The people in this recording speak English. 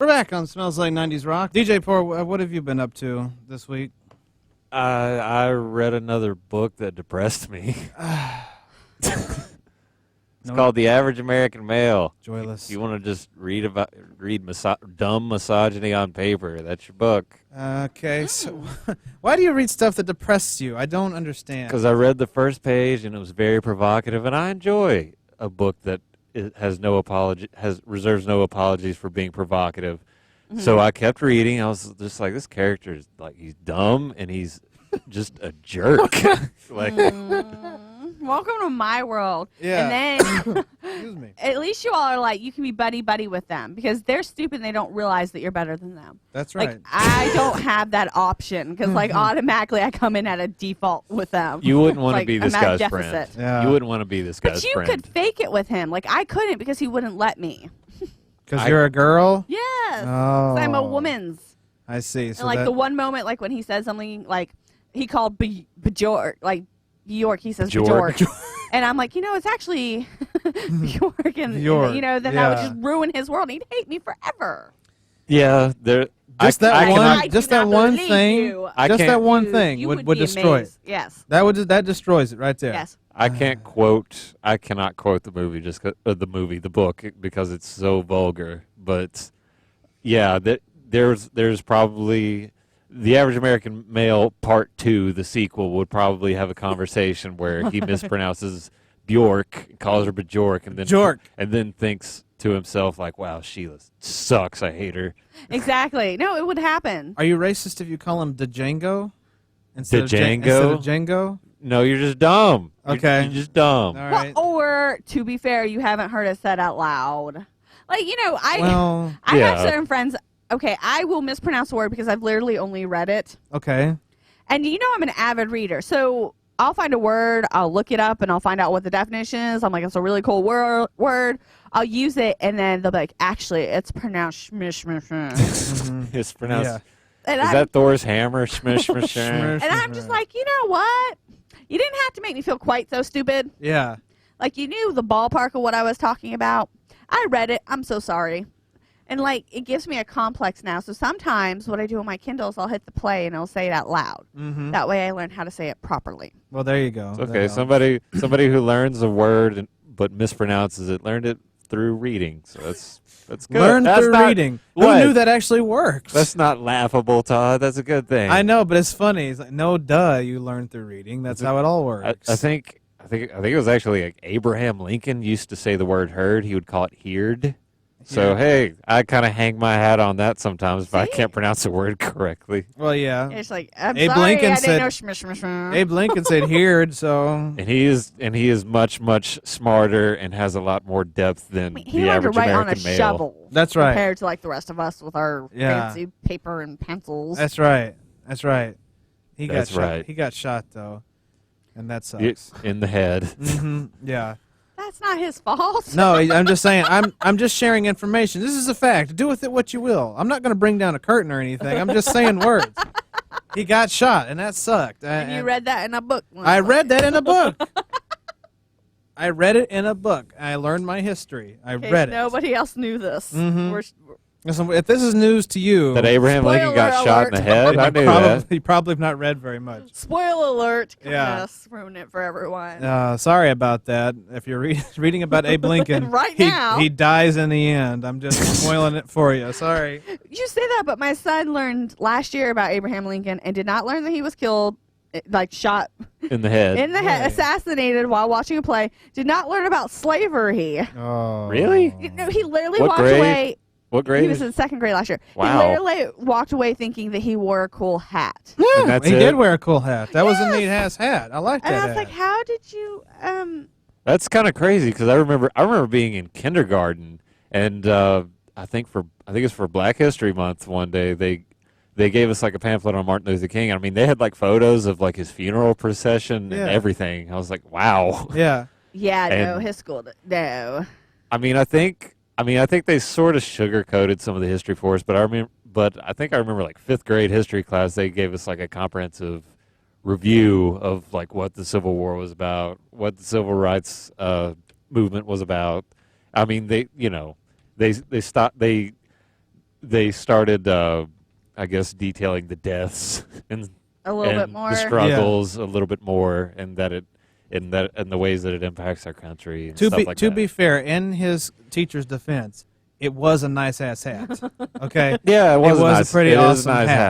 We're back on Smells Like 90's Rock. DJ P.O.R, what have you been up to this week? I read another book that depressed me. It's called The Average American Male. Joyless. You want to just read dumb misogyny on paper? That's your book. Okay, so why do you read stuff that depresses you? I don't understand. Because I read the first page and it was very provocative, and I enjoy a book that reserves no apologies for being provocative. Mm-hmm. So I kept reading. I was just like, this character is like, he's dumb and he's just a jerk. Welcome to my world. Yeah. And then Excuse me. at least you all are like, you can be buddy-buddy with them because they're stupid and they don't realize that you're better than them. That's right. Like, I don't have that option because, like, automatically I come in at a default with them. You wouldn't want to Like, be this I'm at guy's deficit. friend. Yeah. You wouldn't want to be this guy's But you friend. could fake it with him. Like, I couldn't because he wouldn't let me. Because you're a girl? Yes. Oh. 'Cause I'm a woman's. I see. So And, like, the one moment, like, when he said something, like, he called Bjork, like, Bjork, he says Bjork. And I'm like, it's actually Bjork. And, Bjork, then that would just ruin his world. He'd hate me forever. Yeah, Just that one believe thing. you. That one thing You would be destroy amazed. it. Yes. That destroys it right there. Yes. I cannot quote the movie the book because it's so vulgar. But yeah, there's probably The Average American Male Part 2, the sequel, would probably have a conversation where he mispronounces Bjork, calls her Bjork, and then thinks to himself like, "Wow, Sheila sucks. I hate her." Exactly. No, it would happen. Are you racist if you call him Django? Django? Instead of Django? No, you're just dumb. Okay. You're just dumb. All right. Well, or, to be fair, you haven't heard it said out loud. Like, I have yeah. certain friends, okay, I will mispronounce a word because I've literally only read it. Okay. And I'm an avid reader. So I'll find a word, I'll look it up, and I'll find out what the definition is. I'm like, it's a really cool word. I'll use it, and then they'll be like, actually, it's pronounced shmish. It's pronounced. Yeah. And Is that Thor's hammer? Shmish, shmish, Shmish. And I'm just like, you know what? You didn't have to make me feel quite so stupid. Yeah. Like, you knew the ballpark of what I was talking about. I read it. I'm so sorry. And, like, it gives me a complex now. So sometimes what I do on my Kindle is I'll hit the play and I'll say it out loud. Mm-hmm. That way I learn how to say it properly. Well, there you go. It's okay. Somebody who learns a word but mispronounces it learned it through reading. So that's good. Learn that's through reading. What? Who knew that actually works? That's not laughable, Todd. That's a good thing. I know, but it's funny. It's like, no, duh, you learn through reading. That's how it all works. I think it was actually like Abraham Lincoln used to say the word heard. He would call it heerd. So, hey, I kind of hang my hat on that sometimes if I can't pronounce a word correctly. Well, yeah. It's like, I'm Abe sorry, Lincoln I said- didn't know shmish. Abe Lincoln said heerd, so... And he is much, much smarter and has a lot more depth than He the learned to average write on a American male. shovel. That's right. Compared to, like, the rest of us with our fancy paper and pencils. That's right. That's right. He That's got shot. right. He got shot, though. And that sucks. In the head. Mm-hmm. Yeah. That's not his fault. No, I'm just saying. I'm just sharing information. This is a fact. Do with it what you will. I'm not going to bring down a curtain or anything. I'm just saying words. He got shot, and that sucked. And you read that in a book. I read that in a book. I read it in a book. I learned my history. I read it. Nobody else knew this. Mhm. Listen, if this is news to you, That Abraham Lincoln got Spoiler shot in the alert. head? I knew that. you probably have not read very much. Spoiler alert. Yeah. Yes, ruin it for everyone. Sorry about that. If you're reading about Abe Lincoln, Right now. he dies in the end. I'm just spoiling it for you. Sorry. You say that, but my son learned last year about Abraham Lincoln and did not learn that he was killed, like shot In the head. in the head, Really? assassinated while watching a play. Did not learn about slavery. Oh, Really? No, he literally What walked grade? away. What grade? He was in second grade last year. Wow. He literally walked away thinking that he wore a cool hat. Yeah, And that's he it? did wear a cool hat. That was a Yes. neat ass hat. I like that. And I was hat. like, how did you That's kind of crazy because I remember being in kindergarten and I think it's for Black History Month one day they gave us like a pamphlet on Martin Luther King. I mean they had like photos of like his funeral procession Yeah. and everything. I was like, wow. Yeah. Yeah, no, And- his school no. I mean I think they sort of sugar-coated some of the history for us, but I remember like 5th grade history class they gave us like a comprehensive review of like what the Civil War was about, what the Civil Rights movement was about. I mean, they they started, I guess, detailing the deaths and A little bit and more. the struggles a little bit more, and the ways that it impacts our country and To stuff be like to that. be fair, in his teacher's defense, it was a nice ass hat. Okay. Yeah, it was, It was a nice, pretty it is awesome a nice hat. hat.